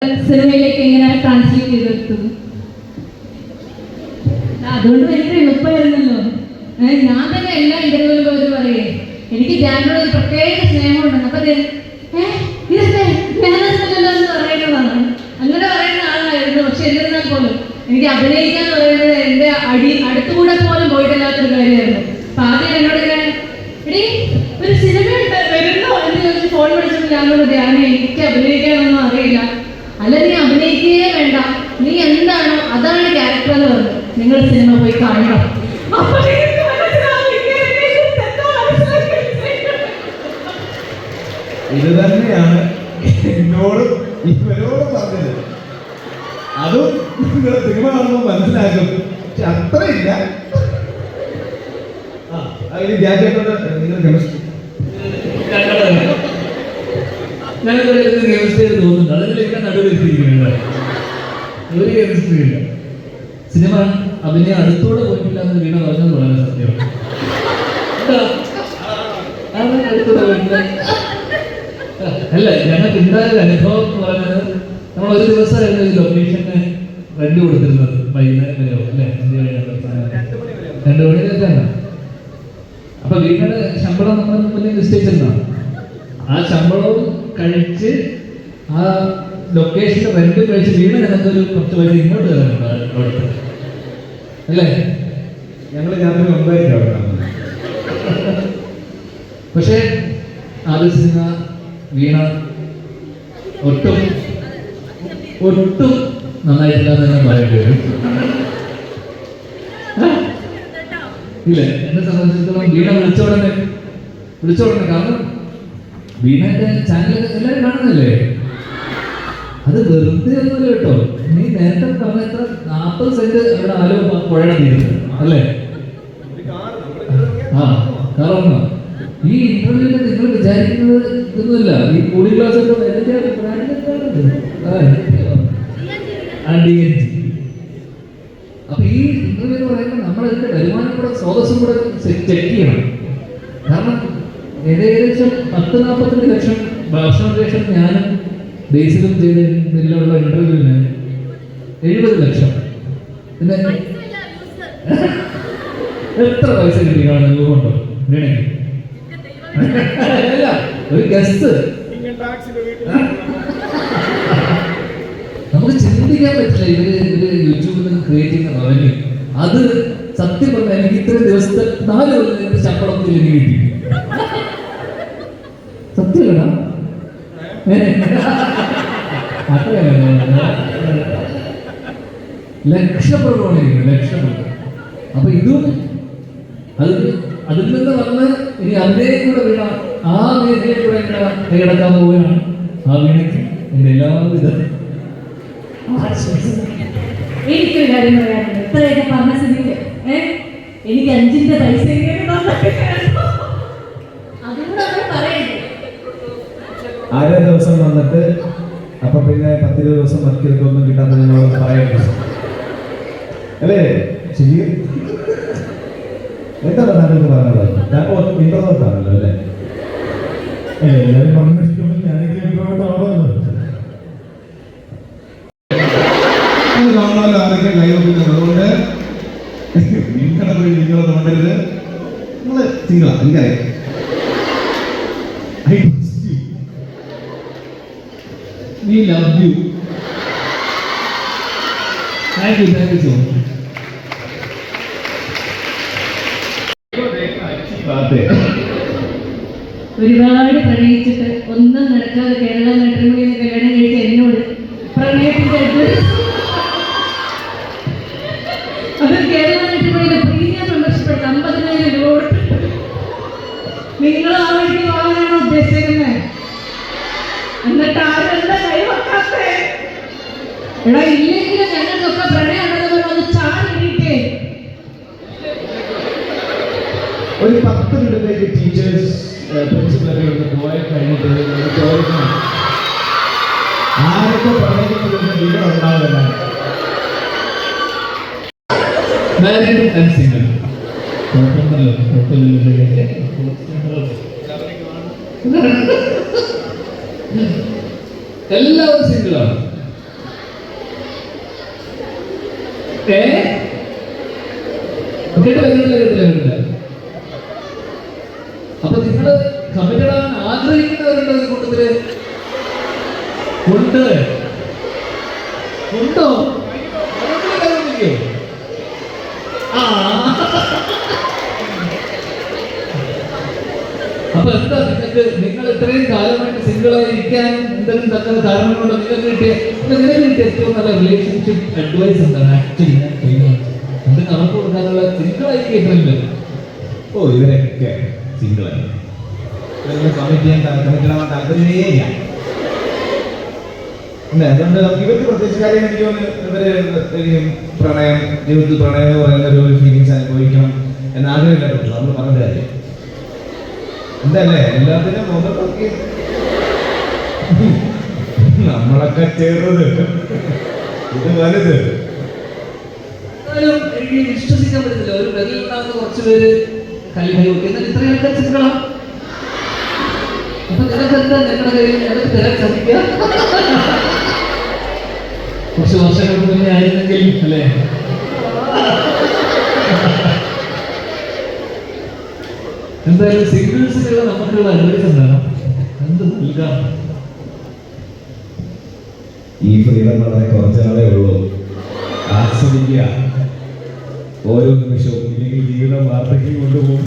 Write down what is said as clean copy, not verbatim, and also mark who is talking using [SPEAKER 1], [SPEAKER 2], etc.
[SPEAKER 1] സിനിമയിലേക്ക് എങ്ങനെ ട്രാൻസ്ലേറ്റ് ചെയ്തെടുത്തത്? അതുകൊണ്ട് എനിക്ക് എളുപ്പമായിരുന്നല്ലോ. ഞാൻ തന്നെ എല്ലാ ഇന്റർവ്യൂവിലും പോയിട്ട് പറയേ എനിക്ക് ജാനോട് ഒരു പ്രത്യേക സ്നേഹമുണ്ടെന്ന്. അപ്പൊ ഇതൊക്കെ ഞാനല്ലോ എന്ന് പറയുന്നതാണ്. അങ്ങനെ പറയുന്ന ആളായിരുന്നു. പക്ഷെ എന്നിരുന്നാൽ പോലും എനിക്ക് അഭിനയിക്കാൻ പറയുന്നത് എന്റെ അടുത്തുകൂടെ പോലും പോയിട്ടില്ലാത്തൊരു കാര്യമായിരുന്നു. അപ്പൊ ആദ്യം എന്നോട് ഇങ്ങനെ എടീ ഒരു സിനിമ വരുന്നോ എന്ന് ചോദിച്ച് ഫോൺ വിളിച്ചപ്പോൾ ഞാനോട് ധ്യാനം എനിക്ക് അഭിനയിക്കാനൊന്നും അറിയില്ല. അല്ല നീ അഭിനയിക്കുകയേ വേണ്ട, നീ എന്താണോ അതാണ് ക്യാരക്ടർ എന്ന് പറഞ്ഞു. നിങ്ങൾ സിനിമ പോയി കാണണം.
[SPEAKER 2] ഇത് തന്നെയാണ് എന്നോട് ഇവരോട് പറഞ്ഞത്. അതും നിങ്ങൾ സിനിമ കാണുമ്പോൾ മനസ്സിലാക്കും. പക്ഷെ അത്രയില്ല. നിങ്ങൾ കെമിസ്ട്രി
[SPEAKER 3] തോന്നുന്നുണ്ട്. അതിലേക്ക് നടുവെത്തിയിരിക്കുന്നുണ്ട്. ഒരു കെമിസ്ട്രി ഇല്ല. സിനിമ അഭിനയം അടുത്തോടെ പോയിട്ടില്ല എന്ന് വീണ പറഞ്ഞത് വളരെ സത്യമാണ്. അടുത്തോടെ പോയിട്ടില്ല അല്ല, ഞങ്ങൾക്ക് ഉണ്ടായ അനുഭവം എന്ന് പറയുന്നത് നമ്മൾ ഒരു ദിവസമായിരുന്നു ഈ ലൊക്കേഷന് റെന്റ് കൊടുത്തിരുന്നത്. വൈകുന്നേരം വരെയോ അല്ലെ 2 മണിക്കൊക്കെയാണ്. അപ്പൊ വീട്ടിലെ ശമ്പളം നമ്മൾ മുന്നേ നിശ്ചയിച്ചിരുന്നതാണ്. ആ ശമ്പളവും കഴിച്ച് ആ ലൊക്കേഷന്റെ റെന്റ് കഴിച്ച് വീട് ഞങ്ങൾക്കൊരു 10 പൈസ ഇങ്ങോട്ട് തരാനുണ്ട് അവിടുത്തെ അല്ലേ.
[SPEAKER 2] ഞങ്ങൾ രാത്രി 9
[SPEAKER 3] പക്ഷേ ആദ്യ സിനിമ വീണ ഒട്ടും നന്നായിട്ടില്ല എന്ന് തന്നെ പറയേണ്ടി വരും. ഇല്ല, എന്നെ സംബന്ധിച്ചിടത്തോളം വീണ വിളിച്ചോടനെ കാരണം വീണയുടെ ചാനലൊക്കെ എല്ലാവരും കാണുന്നില്ലേ. അത് വെറുതെ ഒന്നുമില്ല കേട്ടോ. നീ നേരത്തെ പറഞ്ഞ എത്ര 40 സെന്റ് അവിടെ ആലോ പുഴയുടെ തീരുന്നത് അല്ലേ? കാരണം ഈ ഇന്റർവ്യൂവിൽ നിങ്ങൾ വിചാരിക്കുന്നത് ഇതൊന്നുമില്ല. ഈ കൂളിംഗ് ഗ്ലാസ് ഒക്കെ അപ്പൊ ഈ ഇന്റർവ്യൂ എന്ന് പറയുമ്പോൾ നമ്മളതിന്റെ വരുമാനം കൂടെ സ്രോതസ്സും കൂടെ ചെക്ക് ചെയ്യണം. കാരണം ഏകദേശം 40-42 ലക്ഷം ഭക്ഷണ ശേഷം ഞാനും ബേസിലും ചെയ്തിലുള്ള ഇന്റർവ്യൂവിന് 70 ലക്ഷം. പിന്നെ എത്ര പൈസ കിട്ടി കാണുന്നത് കൊണ്ടോ വീണെങ്കിൽ ഒരു ഗസ്റ്റ് നമുക്ക് ചിന്തിക്കാൻ പറ്റില്ല. ഇവര് യൂട്യൂബിൽ നിന്ന് ക്രിയേറ്റ് ചെയ്യുന്ന റവന്യൂ അത് സത്യം പറഞ്ഞാൽ എനിക്ക് ഇത്രയും ദിവസത്തെ 4 കൊല്ലം ശമ്പളത്തിൽ എനിക്ക് കിട്ടി. സത്യമല്ലടാ. ലക്ഷപ്പെടുവാണ്. അപ്പൊ ഇതും അതിൽ നിന്ന് വന്ന് ഇനി അതിനെ കൂടെ വീണ ആ മേഖലയെ കൂടെ കൈയടക്കാൻ പോവുകയാണ്. ആ വീണയ്ക്ക് എന്റെ എല്ലാവിധ
[SPEAKER 1] എനിക്കൊരു കാര്യം പറയാനുണ്ട്. ഇത്രയൊക്കെ പറഞ്ഞ സ്ഥിതിക്ക് എനിക്ക് 5ന്റെ പൈസ അതുകൂടെ നമ്മൾ പറയണ്ടേ.
[SPEAKER 2] 6 ദിവസം വന്നിട്ട് അപ്പൊ പിന്നെ 10-20 ദിവസം വർക്കിലൊന്നും കിട്ടാത്ത നിങ്ങളോട് പറയണ്ടേ അല്ലേ? ശരി, എന്താ താങ്കൾക്ക് പറഞ്ഞത്? ഇൻട്രോവേർട്ടാണല്ലോ അല്ലേ? എല്ലാവരും പറഞ്ഞിരിക്കുമ്പോൾ ഞാനെങ്കിലും ഇൻട്രോവേർട്ട് ആവണമല്ലോ. കാണാമല്ലോ ആരൊക്കെ കൈവക്കുന്നത്. അതുകൊണ്ട് നിങ്ങളെ പോയി നിങ്ങളെ തോണ്ടരുത്. നിങ്ങള് സിംഗിളാ, എനിക്കറിയാം.
[SPEAKER 3] We love you. Thank you so much.
[SPEAKER 1] ഒരുപാട് പ്രണയിച്ചിട്ട് ഒന്നും നടക്കാതെ കേരള മാട്രിമോണിയിൽ കല്യാണം കഴിച്ച എന്നോട് പ്രണയത്തിന്റെ അത് കേരള മാട്രിമോണിയിലെ പ്രീമിയം മെമ്പർഷിപ്പ് 50,000 രൂപ കൊടുത്തിട്ട് നിങ്ങൾ ആ വഴി പോകാനാണോ ഉദ്ദേശിക്കുന്നത്? എന്നിട്ട് ആരെന്താ കൈവക്കാത്തേ? എടാ ഇല്ലെങ്കിലും ഞങ്ങൾക്കൊക്കെ പ്രണയം ഉണ്ടെന്ന് ഒന്ന് ചാടിയിട്ടേ.
[SPEAKER 2] ഒരു 10 മിനിറ്റേക്ക് ടീച്ചേഴ്സ് പ്രിൻസിപ്പലൊക്കെ ഒന്ന് പോയി കഴിഞ്ഞിട്ട് ചോദിക്കണം ആരൊക്കെ പറയുന്നതിന് ഇവിടെ ഉണ്ടാവില്ല.
[SPEAKER 3] മാരീഡ് ആൻഡ് സിംഗിൾ എല്ലാവരും സിംഗിളാണ്. കേട്ടില്ല. അപ്പൊ നിങ്ങള് കമ്മിറ്റഡ് ആവാൻ ആഗ്രഹിക്കുന്നവരുണ്ടോ ഈ കൂട്ടത്തില്? ഉണ്ടോ? ആ, അപ്പൊ എന്താ നിങ്ങൾ ഇത്രയും കാലമായിട്ട് സിംഗിളായി ഇരിക്കാൻ എന്തെങ്കിലും തക്ക കാരണങ്ങളുണ്ടോ? നിങ്ങൾക്ക് കിട്ടിയ ഏറ്റവും നല്ല റിലേഷൻഷിപ്പ് അഡ്വൈസ് എന്താണ്? ആക്ച്വലി ഞാൻ ചെയ്യുന്നത് എന്തെങ്കിലും അവർക്ക് കൊടുക്കാനുള്ള സിംഗിളായി കേട്ടില്ല.
[SPEAKER 2] ഓ, ഇവരൊക്കെ സിംഗിളാണ്. ഇവരൊന്നും കമ്മിറ്റാൻ താല്പര്യമേ ഇല്ല. അതുകൊണ്ട് ഇവർക്ക് പ്രത്യേകിച്ച് കാര്യം എനിക്ക് തോന്നുന്നു പ്രണയം, ജീവിതത്തിൽ പ്രണയം എന്ന് പറയുന്ന ഒരു ഫീലിങ്സ് അനുഭവിക്കണം എന്നാഗ്രഹമില്ല. നമ്മൾ പറഞ്ഞ കാര്യം എന്തല്ലേ, എല്ലാത്തിനും മുഖത്തൊക്കെ നമ്മളൊക്കെ ചേർന്നത് ഇത് വലുത്.
[SPEAKER 3] എനിക്ക് വിശ്വസിക്കാൻ പറ്റുന്നില്ല. ഒരു ബന്ധമുണ്ടാകുന്ന കുറച്ച് പേര് കല്യാണം എന്നാൽ ഇത്രയും ആൾക്കാർ സിംഗിളാണ്. അപ്പൊ നിനക്ക് എന്താ ഞങ്ങളുടെ കയ്യിൽ ഞങ്ങൾക്ക് തരാൻ ശ്രമിക്കുക? കുറച്ച് വർഷങ്ങൾക്ക് മുന്നേ ആയിരുന്നെങ്കിൽ അല്ലേ? എന്തായാലും സിംഗിൾസിനുള്ള നമുക്കുള്ള അഡ്വൈസ് എന്താണ്? എന്ത് നൽകാം?
[SPEAKER 2] ഈ ഫ്രീഡം വളരെ കുറച്ച് നാളേ ഉള്ളൂ. ആസ്വദിക്കുക ഓരോ നിമിഷവും, ഇല്ലെങ്കിൽ ജീവിതം വാർദ്ധക്യം കൊണ്ടുപോകും.